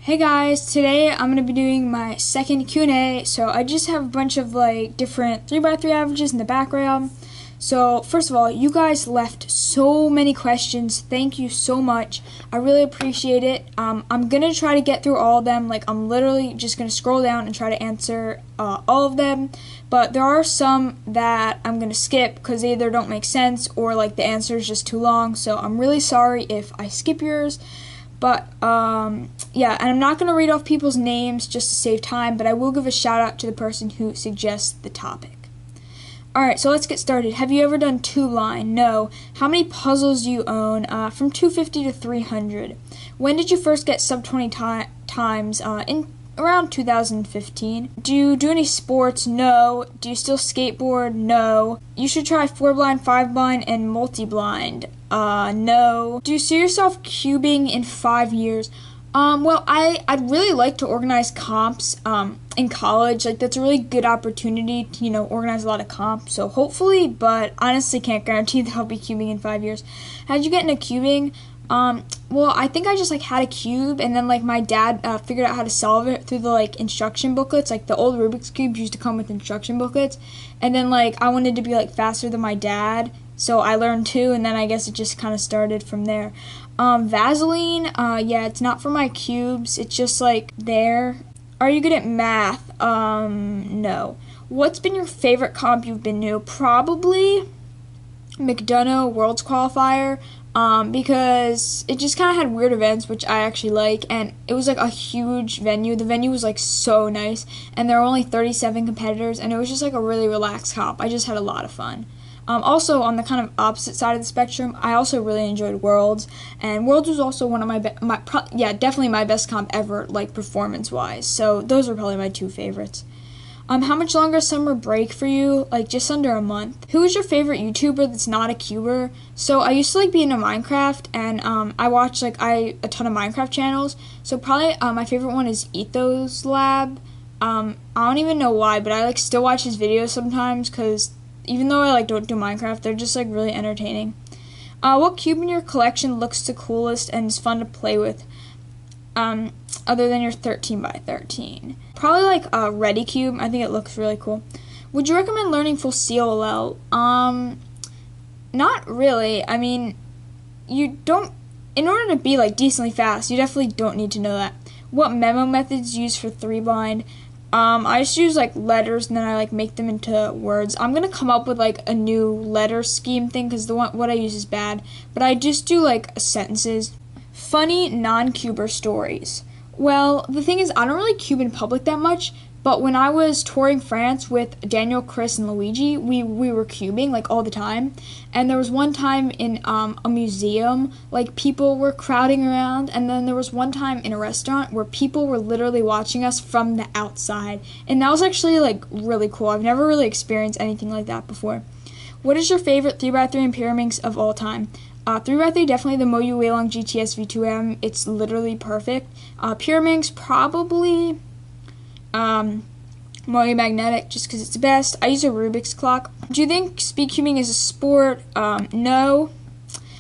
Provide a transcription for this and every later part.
Hey guys, today I'm going to be doing my second Q&A. So I just have a bunch of different 3x3 averages in the background. So first of all, you guys left so many questions. Thank you so much. I really appreciate it. I'm going to try to get through all of them. I'm literally just going to scroll down and try to answer all of them. But there are some that I'm going to skip because they either don't make sense or the answer is just too long. So I'm really sorry if I skip yours. But, yeah, and I'm not going to read off people's names just to save time, but I will give a shout out to the person who suggests the topic. Alright, so let's get started. Have you ever done two-line? No. How many puzzles do you own? From 250 to 300. When did you first get sub 20 times? In around 2015. Do you do any sports? No. Do you still skateboard? No. You should try 4-blind, 5-blind, and multi-blind. No. Do you see yourself cubing in 5 years? Well, I'd really like to organize comps, in college. That's a really good opportunity to, organize a lot of comps. So hopefully, but honestly can't guarantee that I'll be cubing in 5 years. How'd you get into cubing? Well, I think I just, had a cube, and then, my dad, figured out how to solve it through the, instruction booklets. The old Rubik's Cubes used to come with instruction booklets. And then, I wanted to be, faster than my dad. So I learned too, and then I guess it just kind of started from there. Vaseline, yeah, it's not for my cubes. It's just there. Are you good at math? No. What's been your favorite comp you've been to? Probably McDonough Worlds Qualifier, because it just kind of had weird events, which I actually like, and it was a huge venue. The venue was so nice, and there were only 37 competitors, and it was just a really relaxed comp. I just had a lot of fun. Also, on the kind of opposite side of the spectrum, I also really enjoyed Worlds, and Worlds was also one of definitely my best comp ever, performance-wise. So those are probably my two favorites. How much longer is summer break for you? Just under a month. Who is your favorite YouTuber that's not a cuber? So I used to be into Minecraft, and I watch a ton of Minecraft channels. So probably my favorite one is Ethos Lab. I don't even know why, but I still watch his videos sometimes because even though I don't do Minecraft, they're just really entertaining. What cube in your collection looks the coolest and is fun to play with? Other than your 13x13. Probably a Ready Cube. I think it looks really cool. Would you recommend learning full COLL? Not really. I mean, you don't, in order to be decently fast, you definitely don't need to know that. What memo methods used for 3-blind? I just use letters and then I make them into words. I'm gonna come up with a new letter scheme thing because what I use is bad. But I just do sentences. Funny non-cuber stories. Well, the thing is, I don't really cube in public that much, but when I was touring France with Daniel, Chris, and Luigi, we were cubing all the time. And there was one time in a museum, people were crowding around, and then there was one time in a restaurant where people were literally watching us from the outside. And that was actually really cool. I've never really experienced anything like that before. What is your favorite 3x3 and Pyraminx of all time? 3x3, definitely the Moyu Weilong GTS V2M. It's literally perfect. Pyraminx, probably Moyu Magnetic, just because it's the best. I use a Rubik's clock. Do you think speed cubing is a sport? No.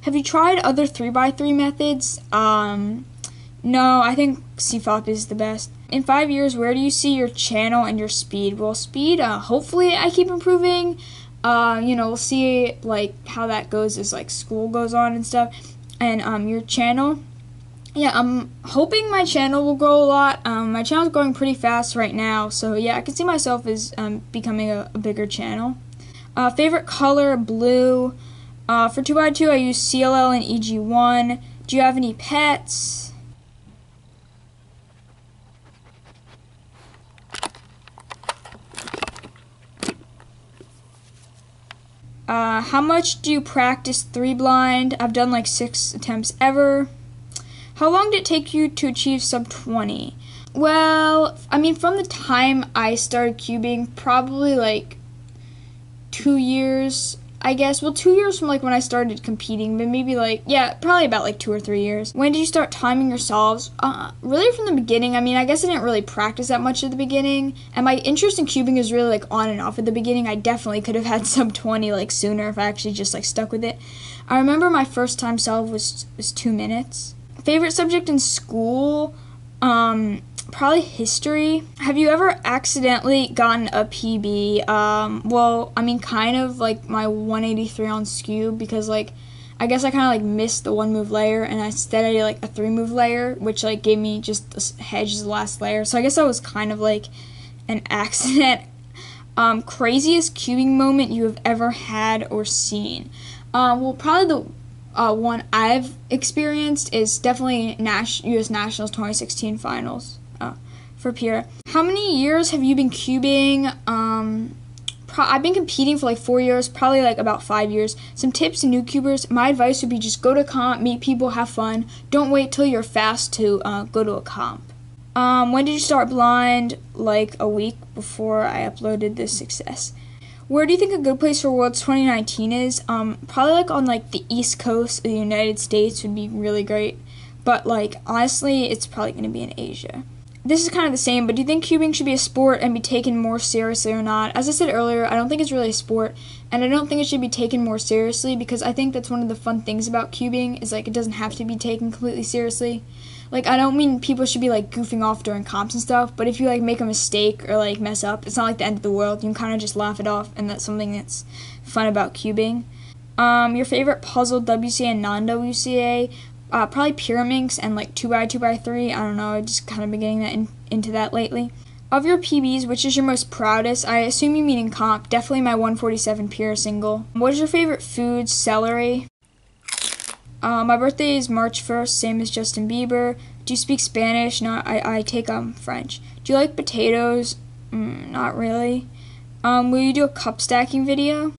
Have you tried other 3x3 methods? No, I think CFOP is the best. In 5 years, where do you see your channel and your speed? Well, speed, hopefully I keep improving. We'll see how that goes as school goes on and stuff. And your channel, yeah, I'm hoping my channel will grow a lot. My channel's growing pretty fast right now, so yeah, I can see myself as becoming a bigger channel. Favorite color, blue. For 2x2, I use CLL and EG1. Do you have any pets? How much do you practice 3-blind? I've done 6 attempts ever. How long did it take you to achieve sub 20? Well, I mean, from the time I started cubing, probably 2 years, I guess. Well, 2 years from when I started competing, but maybe probably about 2 or 3 years. When did you start timing your solves? Really from the beginning. I mean, I guess I didn't really practice that much at the beginning, and my interest in cubing is really on and off at the beginning. I definitely could have had sub 20 sooner if I actually just stuck with it. I remember my first time solve was 2 minutes. Favorite subject in school? Probably history. Have you ever accidentally gotten a PB? Well, I mean, kind of like my 183 on skew, because like I guess I kind of like missed the 1 move layer, and instead I did like a 3 move layer, which like gave me just a hedge as the last layer. So I guess that was kind of like an accident. Craziest cubing moment you have ever had or seen? Well, probably the one I've experienced is definitely U.S. Nationals 2016 finals for Pierre. How many years have you been cubing? I've been competing for like 4 years, probably like about 5 years. Some tips to new cubers. My advice would be just go to comp, meet people, have fun. Don't wait till you're fast to go to a comp. When did you start blind? Like a week before I uploaded this success. Where do you think a good place for Worlds 2019 is? Probably like on like the East Coast of the United States would be really great. But like honestly, it's probably going to be in Asia. This is kind of the same, but do you think cubing should be a sport and be taken more seriously or not? As I said earlier, I don't think it's really a sport, and I don't think it should be taken more seriously, because I think that's one of the fun things about cubing, is like it doesn't have to be taken completely seriously. Like, I don't mean people should be like goofing off during comps and stuff, but if you like make a mistake or like mess up, it's not like the end of the world. You can kind of just laugh it off, and that's something that's fun about cubing. Your favorite puzzle, WCA and non-WCA? Probably Pyraminx and like 2x2x3. I don't know, I just kind of been getting that into that lately. Of your PBs, which is your most proudest? I assume you mean in comp. Definitely my 147 Pyra single. What is your favorite food? Celery. My birthday is March 1st, same as Justin Bieber. Do you speak Spanish? No, I take French. Do you like potatoes? Not really. Will you do a cup stacking video?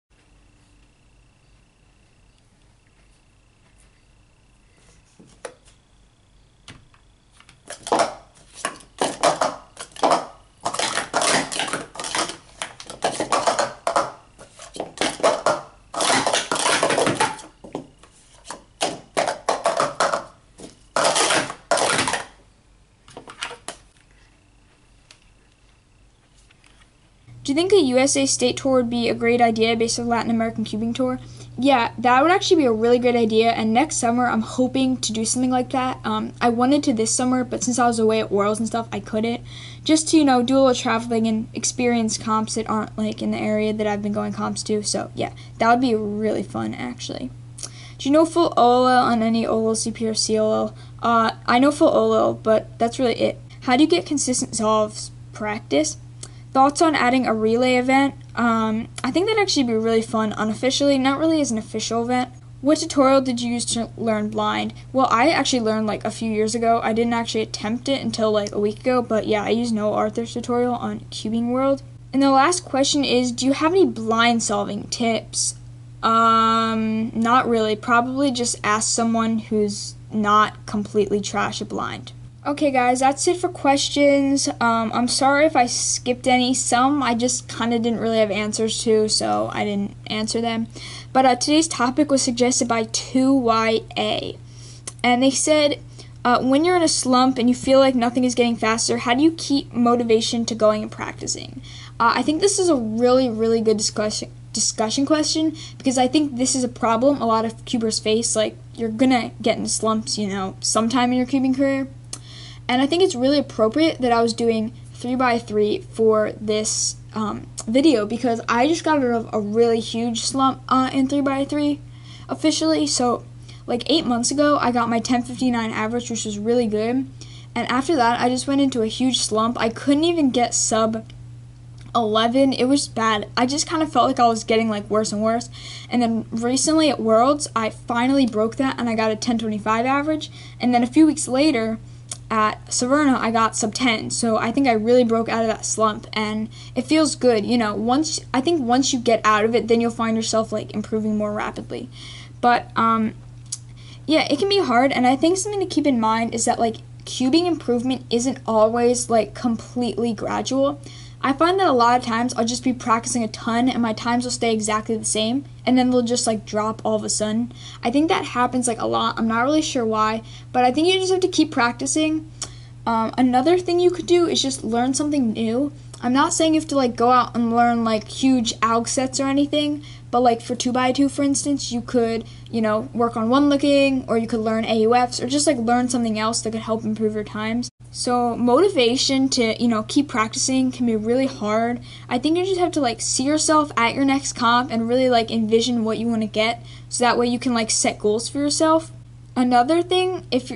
Do you think a USA state tour would be a great idea based on Latin American cubing tour? Yeah, that would actually be a really great idea, and next summer I'm hoping to do something like that. I wanted to this summer, but since I was away at Worlds and stuff, I couldn't. Just to, do a little traveling and experience comps that aren't like in the area that I've been going comps to. So yeah, that would be really fun actually. Do you know full OLL on any OLL, CP, or CLL? I know full OLL, but that's really it. How do you get consistent solves? Practice. Thoughts on adding a relay event? I think that'd actually be really fun unofficially, not really as an official event. What tutorial did you use to learn blind? Well, I actually learned like a few years ago. I didn't actually attempt it until like a week ago, but yeah, I used Noah Arthur's tutorial on Cubing World. And the last question is, do you have any blind solving tips? Not really. Probably just ask someone who's not completely trash at blind. Okay guys, that's it for questions. I'm sorry if I skipped any. Some I just kind of didn't really have answers to, so I didn't answer them. But today's topic was suggested by 2YA. And they said, when you're in a slump and you feel like nothing is getting faster, how do you keep motivation to going and practicing? I think this is a really, really good discussion question, because I think this is a problem a lot of cubers face. Like, you're gonna get into slumps, sometime in your cubing career. And I think it's really appropriate that I was doing 3x3 for this video, because I just got rid of a really huge slump in 3x3 officially. So like 8 months ago, I got my 1059 average, which was really good. And after that, I just went into a huge slump. I couldn't even get sub 11. It was bad. I just kind of felt like I was getting like worse and worse. And then recently at Worlds, I finally broke that and I got a 1025 average. And then a few weeks later, at Severna, I got sub 10, so I think I really broke out of that slump, and it feels good. Once you get out of it, then you'll find yourself like improving more rapidly. But yeah, it can be hard, and I think something to keep in mind is that like cubing improvement isn't always like completely gradual. I find that a lot of times I'll just be practicing a ton and my times will stay exactly the same, and then they'll just like drop all of a sudden. I think that happens like a lot. I'm not really sure why, but I think you just have to keep practicing. Another thing you could do is just learn something new. I'm not saying you have to like go out and learn like huge alg sets or anything, but like for 2x2 for instance, you could, work on one looking, or you could learn AUFs, or just like learn something else that could help improve your times. So motivation to, keep practicing can be really hard. I think you just have to like see yourself at your next comp and really like envision what you want to get, so that way you can like set goals for yourself. Another thing if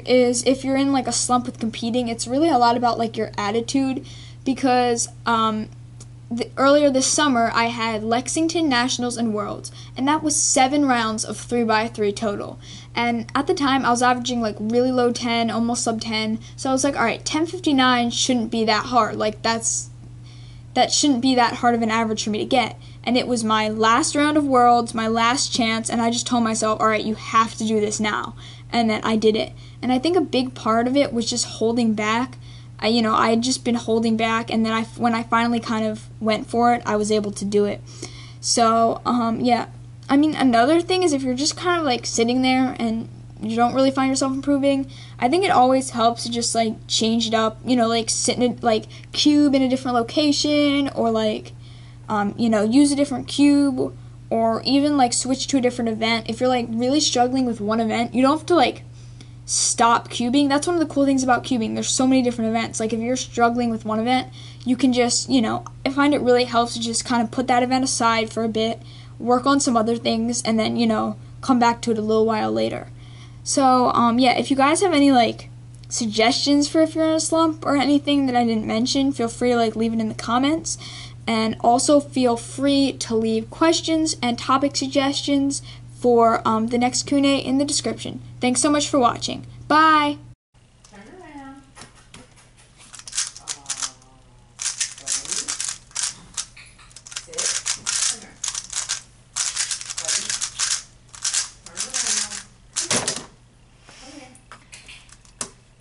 you're in like a slump with competing, it's really a lot about like your attitude, because earlier this summer I had Lexington Nationals and Worlds, and that was 7 rounds of 3x3 total. And at the time I was averaging like really low 10, almost sub 10. So I was like, all right, 10:59 shouldn't be that hard. Like that shouldn't be that hard of an average for me to get. And it was my last round of Worlds, my last chance, and I just told myself, all right, you have to do this now. And then I did it. And I think a big part of it was just holding back. I had just been holding back, and then when I finally kind of went for it, I was able to do it. So, yeah. I mean, another thing is if you're just kind of like sitting there and you don't really find yourself improving, I think it always helps to just like change it up, like sit in like cube in a different location, or like, use a different cube, or even like switch to a different event. If you're like really struggling with one event, you don't have to like stop cubing. That's one of the cool things about cubing. There's so many different events. Like if you're struggling with one event, you can just, I find it really helps to just kind of put that event aside for a bit, work on some other things, and then, come back to it a little while later. So, yeah, if you guys have any like suggestions for if you're in a slump or anything that I didn't mention, feel free to like leave it in the comments. And also feel free to leave questions and topic suggestions for the next Q&A in the description. Thanks so much for watching. Bye!